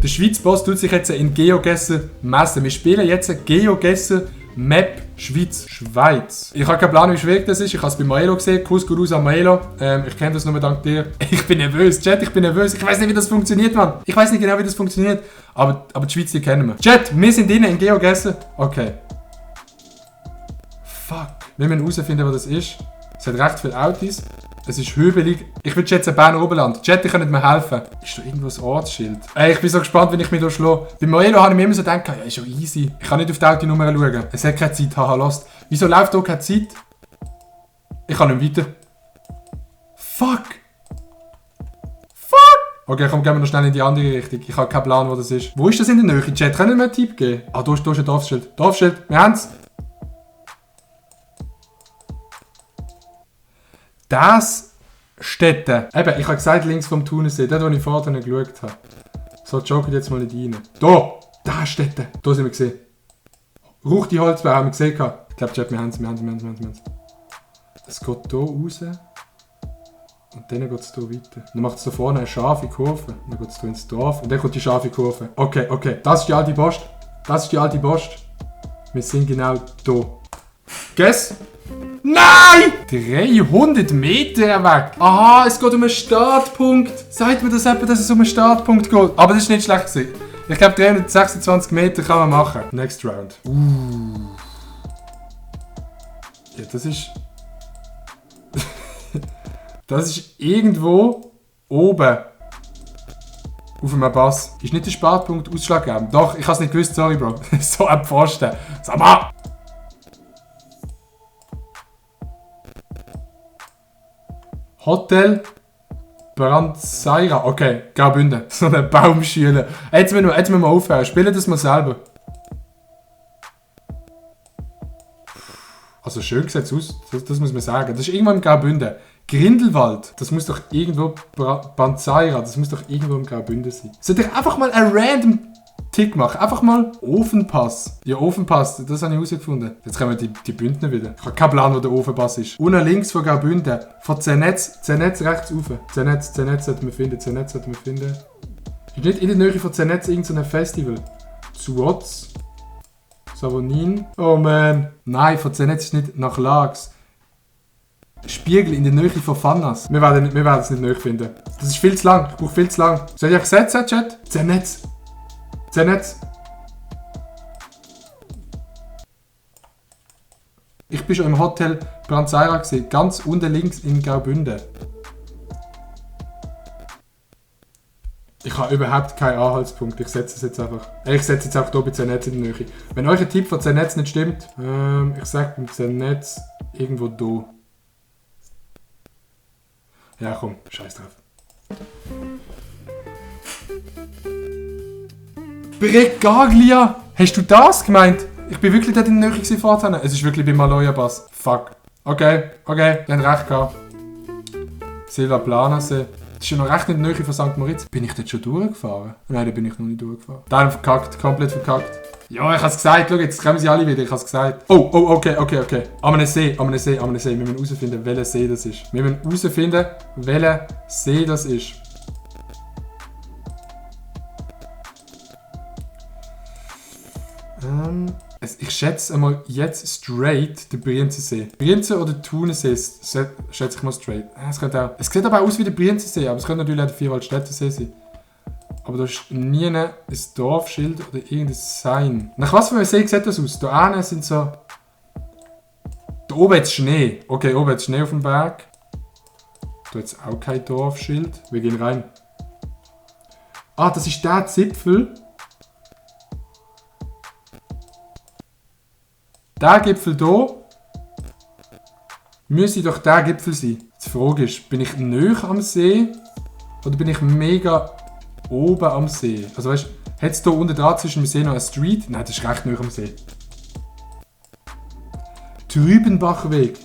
Der Schweizer Boss tut sich jetzt in GeoGuessr messen. Wir spielen jetzt GeoGuessr Map Schweiz. Ich habe keine Plan, wie schwierig das ist. Ich habe es bei Maelo gesehen. Kuss geht raus an Maelo. Ich kenne das nur dank dir. Ich bin nervös, Chat, ich bin nervös. Ich weiß nicht, wie das funktioniert, Mann. Ich weiß nicht genau, wie das funktioniert. Aber die Schweiz, die kennen wir. Chat, wir sind drinnen in GeoGuessr. Okay. Fuck. Wir müssen herausfinden, was das ist. Es hat recht viele Autos. Es ist hügelig. Ich will jetzt Berner Oberland. Chat, ich kann nicht mehr helfen. Ist da irgendwo ein Ortsschild? Ey, ich bin so gespannt, wenn ich mich da schlage. Bei Maelo habe ich mir immer so gedacht, ja, ist schon easy. Ich kann nicht auf die Autonummer schauen. Es hat keine Zeit, haha, lost. Wieso läuft da keine Zeit? Ich kann nicht weiter. Fuck! Okay, komm, gehen wir noch schnell in die andere Richtung. Ich habe keinen Plan, wo das ist. Wo ist das in der Nähe? Chat, können wir mir einen Tipp geben? Ah, da ist ein Dorfschild. Dorfschild, wir haben es. Das Städte. Eben, ich habe gesagt, links vom Thunersee, dort, wo ich vorher nicht geschaut habe. So, joggen jetzt mal nicht rein. Da! Das Städte. Da sind wir gesehen. Rauch die Holzbäume haben wir gesehen. Ich glaube, Chat, wir haben es. Es geht hier raus. Und dann geht es hier weiter. Dann macht es da vorne eine scharfe Kurve. Dann geht es hier ins Dorf. Und dann kommt die scharfe Kurve. Okay. Das ist die alte Post. Wir sind genau hier. Guess? Nein! 300 Meter weg. Aha, es geht um einen Startpunkt. Sagt mir das etwa, dass es um einen Startpunkt geht? Aber das ist nicht schlecht gewesen. Ich glaube, 326 Meter kann man machen. Next round. Ja, das ist... das ist irgendwo oben. Auf einem Pass. Ist nicht der Startpunkt ausschlaggebend? Doch, ich habe es nicht gewusst, sorry, Bro. So ein Pfosten. Sag mal! Hotel Brandseira. Okay, Graubünden. So eine Baumschule. Jetzt müssen wir aufhören. Spielen das mal selber. Also schön sieht es aus. Das muss man sagen. Das ist irgendwo im Graubünden. Grindelwald. Das muss doch irgendwo... Brandseira. Das muss doch irgendwo im Graubünden sein. Sollte ich einfach mal einen random Tick machen? Einfach mal Ofenpass. Ja, Ofenpass. Das habe ich herausgefunden. Jetzt kommen die Bündner wieder. Ich habe keinen Plan, wo der Ofenpass ist. Unten links von Graubünden. Von Zernetz rechts rauf. Zernetz sollten wir finden. Ist nicht in der Nähe von Zernetz irgendein Festival? Zuotz. Savonin. Oh man. Nein, von Zernetz ist nicht nach Lags. Spiegel in der Nähe von Fannas. Wir werden es nicht näher finden. Das ist viel zu lang. Ich brauche viel zu lang. Soll ich euch setzen, Chat? Zernetz. Ich bin schon im Hotel Brandseira gesehen, ganz unten links in Graubünden. Ich habe überhaupt keinen Anhaltspunkt, ich setze es jetzt einfach. Ich setze jetzt einfach hier bei Zernetz in der Nähe. Wenn euch ein Tipp von Zernetz nicht stimmt, ich sage beim Zernetz irgendwo da. Ja komm, scheiß drauf. Bregaglia! Hast du das gemeint? Ich bin wirklich dort in der Nähe vorhin. Es ist wirklich bei Maloja Bass. Fuck. Okay, die haben recht gehabt. Silva Planasee. Das ist ja noch recht in der Nähe von St. Moritz. Bin ich dort schon durchgefahren? Nein, da bin ich noch nicht durchgefahren. Da haben wir verkackt, komplett verkackt. Ja, ich habe es gesagt. Schau, jetzt kommen sie alle wieder. Ich habe es gesagt. Oh, okay. An einem See. Wir müssen herausfinden, welcher See das ist. Ich schätze einmal jetzt straight den Brienzensee. Brienzen oder Thunersee schätze ich mal straight. Es sieht aber aus wie der Brienzensee, aber es könnte natürlich auch der Vierwaldstättersee sein. Aber da ist nie ein Dorfschild oder irgendein Sign. Nach was für einem See sieht das aus? Da hinten sind so... Da oben hat es Schnee. Okay, oben hat es Schnee auf dem Berg. Da hat es auch kein Dorfschild. Wir gehen rein. Ah, das ist der Zipfel. Der Gipfel hier müsste doch der Gipfel sein. Die Frage ist, bin ich nahe am See oder bin ich mega oben am See? Also weißt du, hat es hier unten dran zwischen dem See noch eine Street? Nein, das ist recht nahe am See. Trübenbachweg.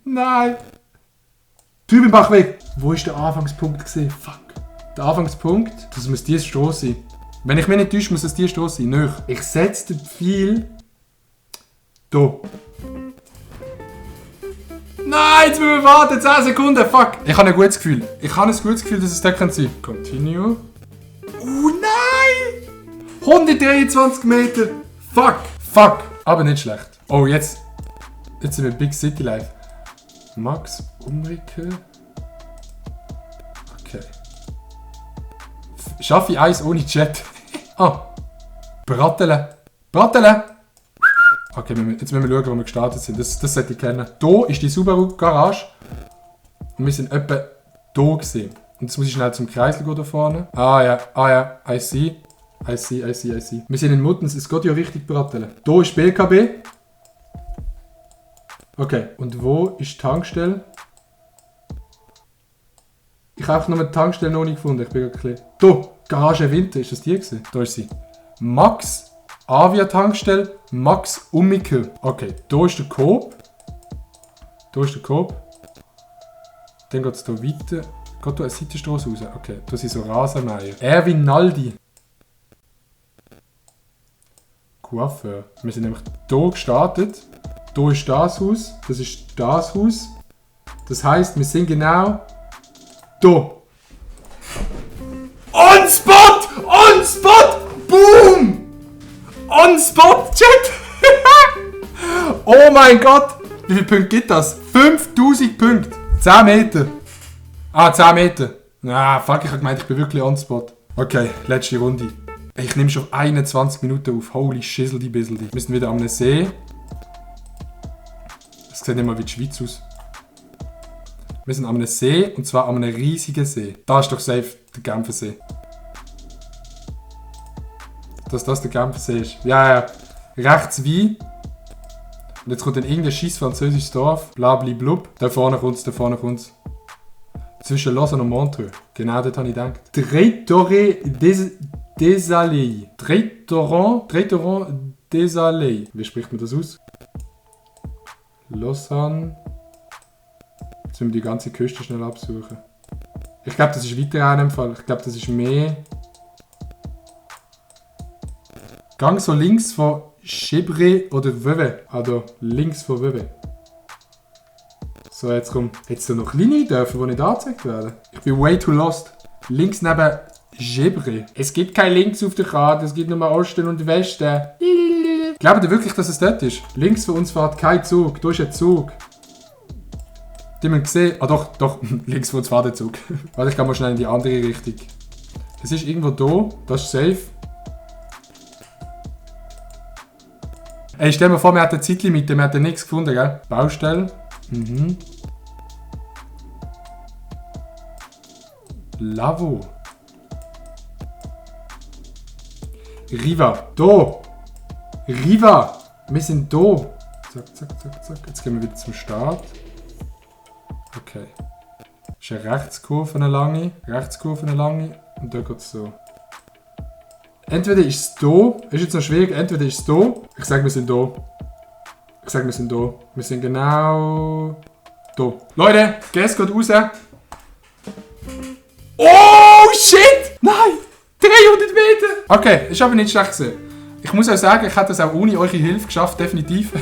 Nein! Trübenbachweg! Wo ist der Anfangspunkt gesehen? Fuck. Der Anfangspunkt, das muss diese Strasse sein. Wenn ich mich nicht täusche, muss es diese Strasse sein. Nahe. Ich setze den Pfeil... Da. Nein, jetzt müssen wir warten, 10 Sekunden, fuck! Ich habe ein gutes Gefühl. Dass es da sein kann. Continue. Nein! 123 Meter! Fuck! Fuck! Aber nicht schlecht. Oh, jetzt sind wir Big City Life. Max Umricke. Okay. Schaffe ich eins ohne Chat? Ah! Brattele! Brattele! Okay, jetzt müssen wir schauen, wo wir gestartet sind. Das sollte ich kennen. Hier ist die Subaru Garage. Und wir sind etwa hier gesehen. Und jetzt muss ich schnell zum Kreisel gehen da vorne. Ah ja, I see. Wir sind in Muttens, es geht ja richtig Brattele. Hier ist BKB. Okay, und wo ist die Tankstelle? Ich habe noch eine Tankstelle noch nicht gefunden, ich bin gerade hier, Garage Winter, ist das die gewesen? Da ist sie. Max Avia Tankstelle, Max Ummike. Okay, da ist der Coop. Dann geht es hier weiter. Geht hier eine Seitenstrasse raus? Okay, da sind so Rasenmäher. Erwin Naldi. Coiffeur. Wir sind nämlich hier gestartet. Hier ist das Haus. Das ist das Haus. Das heisst, wir sind genau hier. On Spot! On Spot! Boom! On Spot, Chat! Oh mein Gott! Wie viele Punkte gibt das? 5000 Punkte! 10 Meter! Ah, 10 Meter! Ah, fuck, ich hab gemeint, ich bin wirklich on Spot. Okay, letzte Runde. Ich nehme schon 21 Minuten auf. Holy Schissel, die Bissel. Wir sind wieder am See. Das sieht nicht mal wie die Schweiz aus. Wir sind am See, und zwar an einem riesigen See. Da ist doch safe der Genfersee. Dass das der Genfersee ist. Ja. Rechts wie. Und jetzt kommt dann irgendein scheiß französisches Dorf. Blabli-blub. Da vorne kommt's. Zwischen Lausanne und Montreux. Genau das habe ich gedacht. Trétoré des Allées. Trétorant des Allées. Wie spricht man das aus? Lausanne. Jetzt müssen wir die ganze Küste schnell absuchen. Ich glaube, das ist weiter in einem Fall. Ich glaube, das ist mehr. Gang so links von Chebré oder Vevey. Also links von Vevey. So, jetzt kommt. Hättest du noch kleine dürfen, die nicht angezeigt werden? Ich bin way too lost. Links neben Chebré. Es gibt kein Links auf der Karte, es gibt nur Osten und Westen. Glaubt ihr wirklich, dass es dort ist? Links von uns fährt kein Zug. Da ist ein Zug. Die haben gesehen. Ah doch, links von uns fährt der Zug. Warte, ich gehe mal schnell in die andere Richtung. Es ist irgendwo da. Das ist safe. Ey, stell mir vor, wir hatten eine Zeitlimite, wir hatten nichts gefunden, gell? Baustelle. Lavo. Riva. Da. Riva. Wir sind da. Zack. Jetzt gehen wir wieder zum Start. Okay. Das ist eine Rechtskurve, eine lange. Und da geht es so. Entweder ist es da. Ist jetzt noch schwierig. Entweder ist es da. Ich sage, wir sind da. Wir sind genau da. Leute, Gas geht raus. Oh, shit! Nein! 300 Meter! Okay, ist aber nicht schlecht gewesen. Ich muss auch sagen, ich hätte das auch ohne eure Hilfe geschafft, definitiv.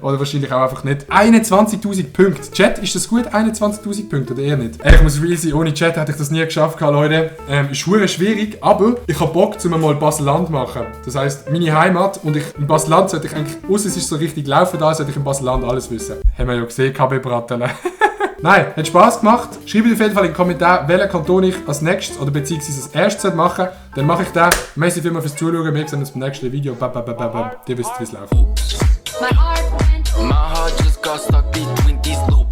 Oder wahrscheinlich auch einfach nicht. 21'000 Punkte. Chat, ist das gut? 21'000 Punkte oder eher nicht? Ich muss real sein, ohne Chat hätte ich das nie geschafft, Leute. Ist verdammt schwierig, aber ich habe Bock, mal Basel-Land machen. Das heisst, meine Heimat und im Basel-Land sollte ich eigentlich, ausser es ist so richtig laufen da, sollte ich im Basel-Land alles wissen. Haben wir ja gesehen, KB Brattele. Nein, hat Spass gemacht. Schreibt auf jeden Fall in den Kommentaren, welchen Kanton ich als nächstes oder beziehungsweise als erstes machen soll. Dann mache ich den. Merci vielmals fürs Zuschauen. Wir sehen uns beim nächsten Video. Ihr wisst, wie es läuft. My heart just got stuck between these two